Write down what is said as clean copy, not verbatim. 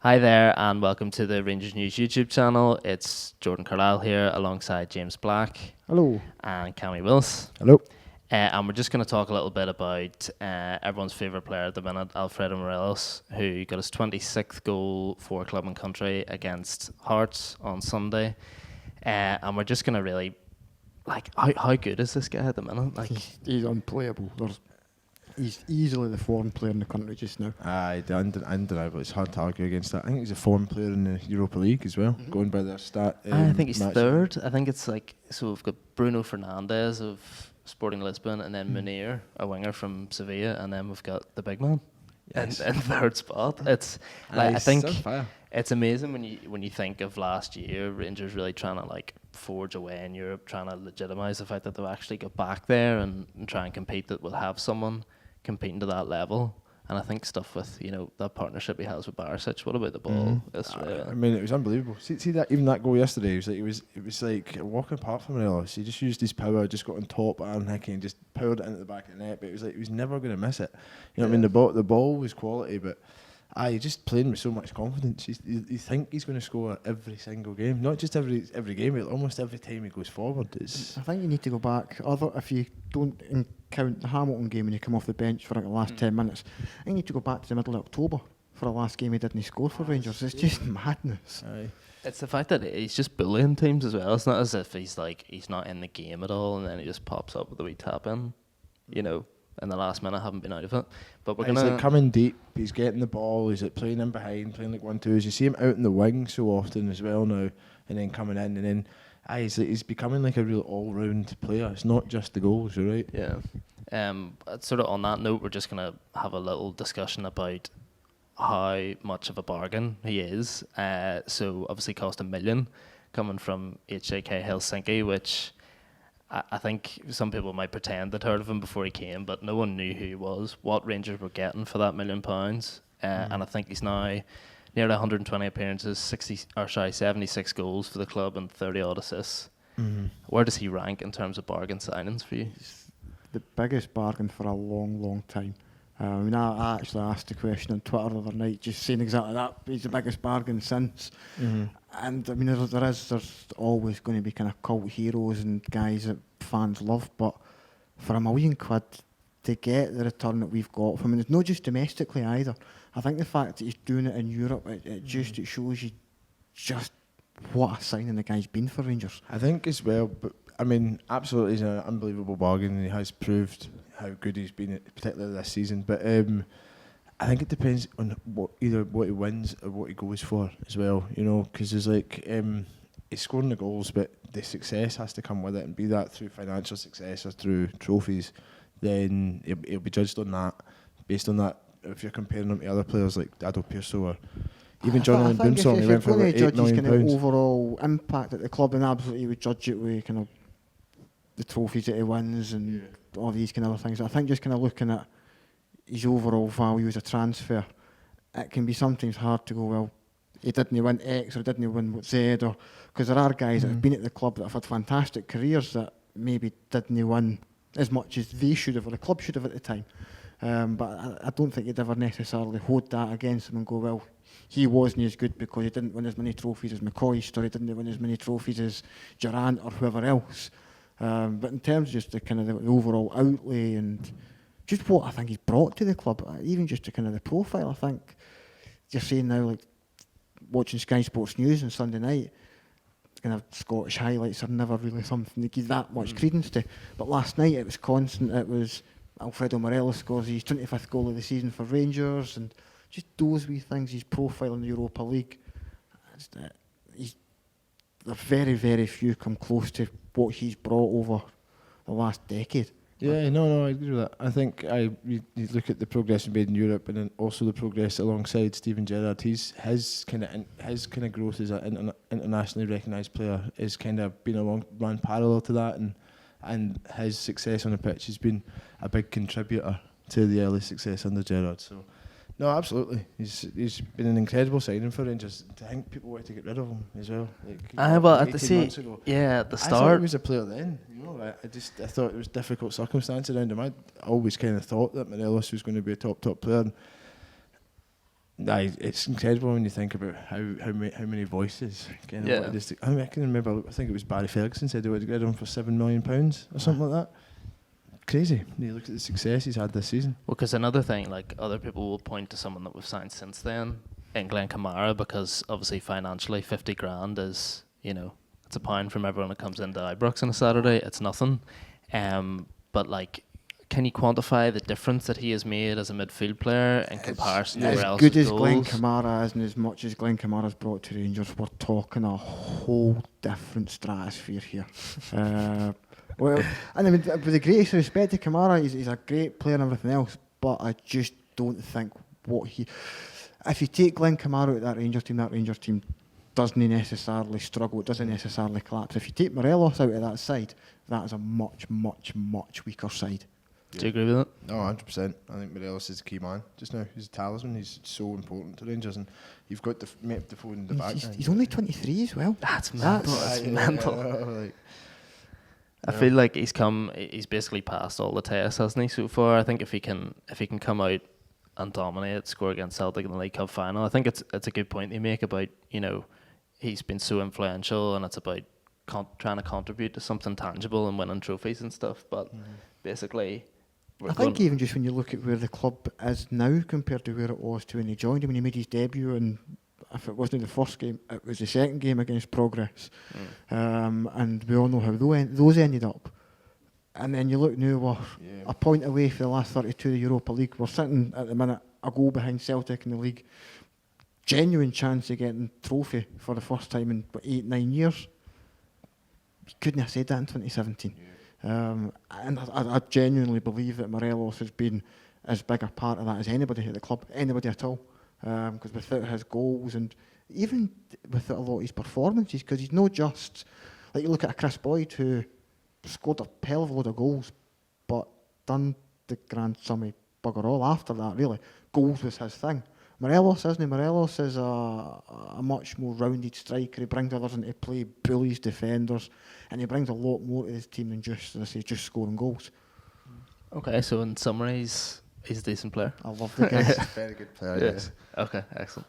Hi there, and welcome to the Rangers News YouTube channel. It's Jordan Carlisle here alongside James Black Hello. and Cammy Wills. Hello. And we're just going to talk a little bit about everyone's favourite player at the minute, Alfredo Morelos, who got his 26th goal for club and country against Hearts on Sunday. And we're just going to really, how good is this guy at the minute? He's unplayable. He's easily the foreign player in the country just now. Undeniable. It's hard to argue against that. I think he's a foreign player in the Europa League as well, going by their stat. I think he's match. third. I think it's so we've got Bruno Fernandes of Sporting Lisbon, and then Munir, a winger from Sevilla, and then we've got the big man in third spot. It's I think it's amazing when you think of last year, Rangers really trying to forge away in Europe, trying to legitimise the fact that they'll actually get back there and try and compete, that we'll have someone competing to that level. And I think stuff with that partnership he has with Barisic. What about the ball? I mean, it was unbelievable. See that even that goal yesterday. It was like a walk apart from Morelos. He just used his power, just got on top of Aaron Hickey and just powered it into the back of the net. But it was like he was never going to miss it. What I mean? The ball was quality, but he's just playing with so much confidence. You think he's going to score every single game, not just every game, but almost every time he goes forward. I think you need to go back. If you don't count the Hamilton game and you come off the bench for the last 10 minutes, I think you need to go back to the middle of October for the last game he didn't score for Rangers. It's just madness. It's the fact that he's just bullying teams as well. It's not as if he's not in the game at all and then he just pops up with a wee tap in, in the last minute, haven't been out of it. But we're he's coming deep, he's getting the ball, he's playing in behind, playing 1-2s. You see him out in the wing so often as well now, and then coming in, and then he's becoming like a real all-round player. It's not just the goals, you're right. Yeah. Sort of on that note, we're just going to have a little discussion about how much of a bargain he is. So obviously cost $1 million coming from HJK Helsinki, which I think some people might pretend they'd heard of him before he came, but no one knew who he was, what Rangers were getting for that £1 million. And I think he's now nearly 120 appearances, 76 goals for the club and 30 odd assists. Where does he rank in terms of bargain signings for you? He's the biggest bargain for a long, long time. I actually asked the question on Twitter the other night, just saying exactly that. He's the biggest bargain since. And I mean, there's always going to be kind of cult heroes and guys that fans love, but for £1 million to get the return that we've got from him, it's not just domestically either. I think the fact that he's doing it in Europe, it shows you just what a signing the guy's been for Rangers. I think as well, but I mean, absolutely, he's an unbelievable bargain, and he has proved how good he's been, particularly this season. But I think it depends on either what he wins or what he goes for as well. Because there's he's scoring the goals, but the success has to come with it, and be that through financial success or through trophies. Then he'll be judged on that, based on that. If you're comparing him to other players like Dado Pearso or even Jonathan Boomsong, he went for about £8 million. Kind of overall impact at the club, and absolutely you would judge it with kind of the trophies that he wins and all these kind of other things. I think just kind of looking at his overall value as a transfer, it can be sometimes hard to go, well, he didn't win X or didn't win Z, or because there are guys that have been at the club that have had fantastic careers that maybe didn't win as much as they should have or the club should have at the time. But I don't think you'd ever necessarily hold that against him and go, well, he wasn't as good because he didn't win as many trophies as McCoist, or he didn't win as many trophies as Durant or whoever else. But in terms of just the kind of the overall outlay and just what I think he's brought to the club, even just the kind of the profile, I think you're saying now, like watching Sky Sports News on Sunday night, kind of Scottish highlights are never really something to give that much credence to. But last night it was constant. It was Alfredo Morelos scores his 25th goal of the season for Rangers, and just those wee things, his profile in the Europa League. There very, very few come close to what he's brought over the last decade. Yeah, no, I agree with that. I think you look at the progress he made in Europe, and then also the progress alongside Steven Gerrard. His kind of growth as an internationally recognised player is kind of been run parallel to that, and his success on the pitch has been a big contributor to the early success under Gerrard. So, no, absolutely, he's been an incredible signing for Rangers. I think people wanted to get rid of him as well. At the start, I thought he was a player then. I thought it was difficult circumstances around him. I always kind of thought that Morelos was going to be a top player. It's incredible when you think about how many voices. Kind of I can remember. I think it was Barry Ferguson said they would get him for £7 million or something like that. Crazy. You look at the success he's had this season. Well, because another thing, like other people will point to someone that we've signed since then, in Glenn Kamara, because obviously financially 50 grand is, it's a pound from everyone that comes into Ibrox on a Saturday. It's nothing. But like, can you quantify the difference that he has made as a midfield player in comparison to where else? As good as Glenn Kamara is, and as much as Glenn Kamara's brought to Rangers, we're talking a whole different stratosphere here. Well, and I mean, with the greatest respect to Kamara, he's a great player and everything else, but I just don't think if you take Glenn Kamara out of that Rangers team doesn't necessarily struggle, it doesn't necessarily collapse. If you take Morelos out of that side, that is a much, much, much weaker side. Do you agree with that? No, 100%. I think Morelos is the key man just now. He's a talisman. He's so important to Rangers, and you've got the phone in the back. He's only 23 as well. That's mental. That's mental. I feel like he's basically passed all the tests, hasn't he, so far? I think if he can come out and dominate, score against Celtic in the League Cup final, I think it's a good point you make about, he's been so influential, and it's about trying to contribute to something tangible and winning trophies and stuff. But basically, I think even just when you look at where the club is now compared to where it was to when he joined, when he made his debut, and if it wasn't the first game, it was the second game against Progress. And we all know how those ended up. And then you look now, we're a point away for the last 32 of the Europa League. We're sitting at the minute a goal behind Celtic in the league. Genuine chance of getting trophy for the first time in 8-9 years. You couldn't have said that in 2017. And I genuinely believe that Morelos has been as big a part of that as anybody at the club, anybody at all. Because without his goals and even without a lot of his performances, because he's not just, like you look at a Chris Boyd who scored a hell of a load of goals, but done the grand summy bugger all after that, really. Goals was his thing. Morelos isn't he? Morelos is a much more rounded striker. He brings others into play, bullies defenders, and he brings a lot more to his team than just scoring goals. Okay, so in summary, he's a decent player. I love the guy. Very good player, yes. Okay, excellent.